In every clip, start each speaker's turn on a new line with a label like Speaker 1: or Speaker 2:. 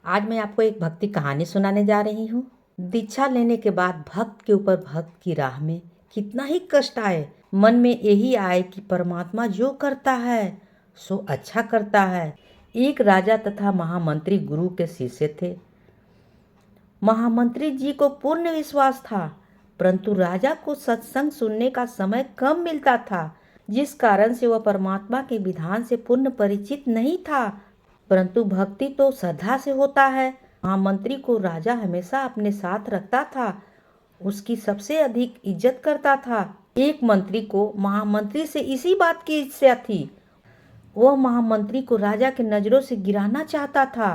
Speaker 1: आज मैं आपको एक भक्ति कहानी सुनाने जा रही हूँ। दीक्षा लेने के बाद भक्त के ऊपर भक्त की राह में कितना ही कष्ट आए, मन में यही आए कि परमात्मा जो करता है सो अच्छा करता है। एक राजा तथा महामंत्री गुरु के शिष्य थे। महामंत्री जी को पूर्ण विश्वास था, परंतु राजा को सत्संग सुनने का समय कम मिलता था, जिस कारण से वह परमात्मा के विधान से पूर्ण परिचित नहीं था। परंतु भक्ति तो श्रद्धा से होता है। महामंत्री को राजा हमेशा अपने साथ रखता था, उसकी सबसे अधिक इज्जत करता था। एक मंत्री को महामंत्री से इसी बात की इच्छा थी। वह महामंत्री को राजा की नज़रों से गिराना चाहता था।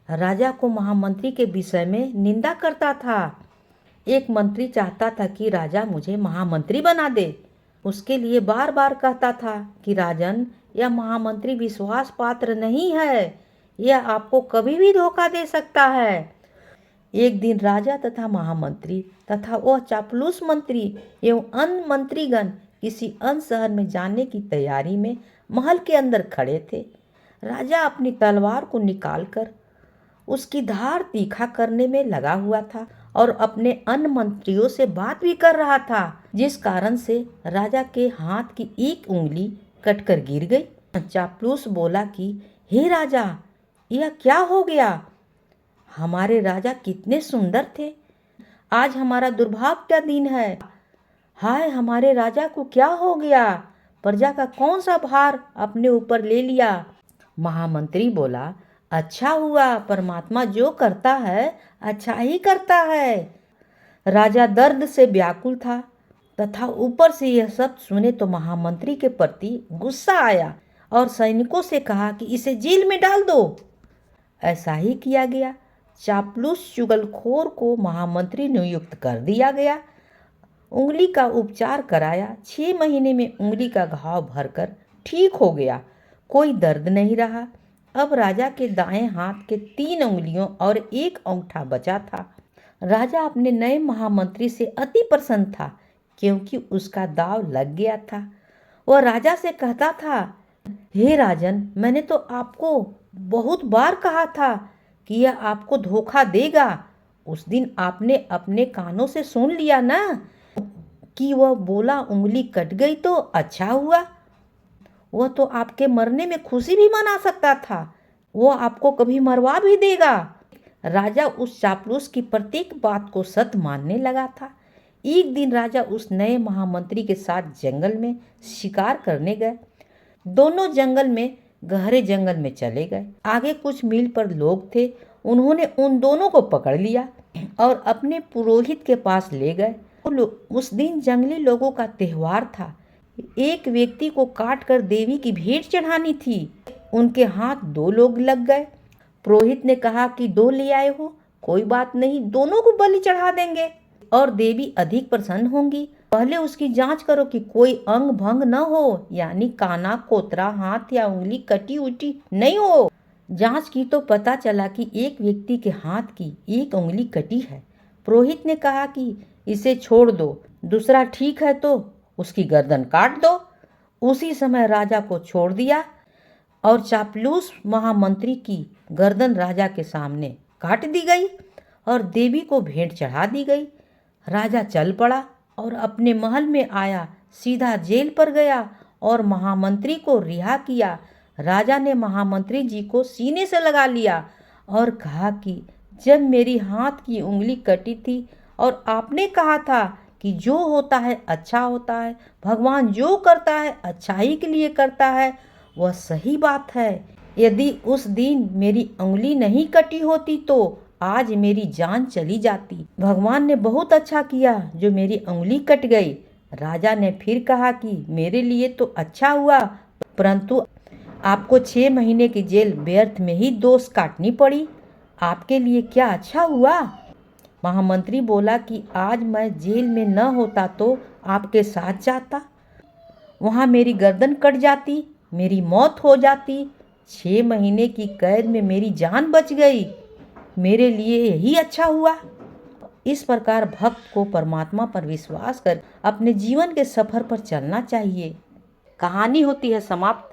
Speaker 1: राजा को महामंत्री के विषय में निंदा करता था। एक मंत्री चाहता था कि राजा मुझे महामंत्री बना दे। उसके लिए बार बार कहता था कि राजन, यह महामंत्री विश्वास पात्र नहीं है, यह आपको कभी भी धोखा दे सकता है। एक दिन राजा तथा महामंत्री तथा वह चापलूस मंत्री एवं अन्य मंत्रीगण किसी अन्य शहर में जाने की तैयारी में महल के अंदर खड़े थे। राजा अपनी तलवार को निकालकर उसकी धार तीखा करने में लगा हुआ था और अपने अन्य मंत्रियों से बात भी कर रहा था, जिस कारण से राजा के हाथ की एक उंगली कटकर गिर गई। चापलूस बोला कि हे राजा, यह क्या हो गया? हमारे राजा कितने सुंदर थे, आज हमारा दुर्भाग्य का दिन है। हाय, हमारे राजा को क्या हो गया? प्रजा का कौन सा भार अपने ऊपर ले लिया? महामंत्री बोला, अच्छा हुआ, परमात्मा जो करता है अच्छा ही करता है। राजा दर्द से व्याकुल था तथा ऊपर से यह सब सुने तो महामंत्री के प्रति गुस्सा आया और सैनिकों से कहा कि इसे जेल में डाल दो। ऐसा ही किया गया। चापलूस चुगलखोर को महामंत्री नियुक्त कर दिया गया। उंगली का उपचार कराया। 6 महीने में उंगली का घाव भरकर ठीक हो गया, कोई दर्द नहीं रहा। अब राजा के दाएं हाथ के 3 उंगलियों और 1 अंगूठा बचा था। राजा अपने नए महामंत्री से अति प्रसन्न था, क्योंकि उसका दाव लग गया था। वह राजा से कहता था, हे राजन, मैंने तो आपको बहुत बार कहा था कि यह आपको धोखा देगा। उस दिन आपने अपने कानों से सुन लिया ना कि वह बोला उंगली कट गई तो अच्छा हुआ। वह तो आपके मरने में खुशी भी मना सकता था, वह आपको कभी मरवा भी देगा। राजा उस चापलूस की प्रत्येक बात को सत्य मानने लगा था। एक दिन राजा उस नए महामंत्री के साथ जंगल में शिकार करने गए। दोनों गहरे जंगल में चले गए। आगे कुछ मील पर लोग थे। उन्होंने उन दोनों को पकड़ लिया और अपने पुरोहित के पास ले गए। उस दिन जंगली लोगों का त्योहार था। एक व्यक्ति को काट कर देवी की भेंट चढ़ानी थी। उनके हाथ 2 लोग लग गए। पुरोहित ने कहा कि 2 ले आए हो, कोई बात नहीं, दोनों को बलि चढ़ा देंगे और देवी अधिक प्रसन्न होंगी। पहले उसकी जांच करो कि कोई अंग भंग न हो, यानी काना, कोतरा, हाथ या उंगली कटी उटी नहीं हो। जांच की तो पता चला कि एक व्यक्ति के हाथ की 1 उंगली कटी है। पुरोहित ने कहा कि इसे छोड़ दो, दूसरा ठीक है तो उसकी गर्दन काट दो। उसी समय राजा को छोड़ दिया और चापलूस महामंत्री की गर्दन राजा के सामने काट दी गई और देवी को भेंट चढ़ा दी गई। राजा चल पड़ा और अपने महल में आया, सीधा जेल पर गया और महामंत्री को रिहा किया। राजा ने महामंत्री जी को सीने से लगा लिया और कहा कि जब मेरी हाथ की उंगली कटी थी और आपने कहा था कि जो होता है अच्छा होता है, भगवान जो करता है अच्छाई के लिए करता है, वह सही बात है। यदि उस दिन मेरी उंगली नहीं कटी होती तो आज मेरी जान चली जाती। भगवान ने बहुत अच्छा किया जो मेरी उंगली कट गई। राजा ने फिर कहा कि मेरे लिए तो अच्छा हुआ, परंतु आपको 6 महीने की जेल व्यर्थ में ही दोष काटनी पड़ी। आपके लिए क्या अच्छा हुआ? महामंत्री बोला कि आज मैं जेल में न होता तो आपके साथ जाता, वहाँ मेरी गर्दन कट जाती, मेरी मौत हो जाती। 6 महीने की कैद में मेरी जान बच गई, मेरे लिए यही अच्छा हुआ। इस प्रकार भक्त को परमात्मा पर विश्वास कर अपने जीवन के सफर पर चलना चाहिए। कहानी होती है समाप्त।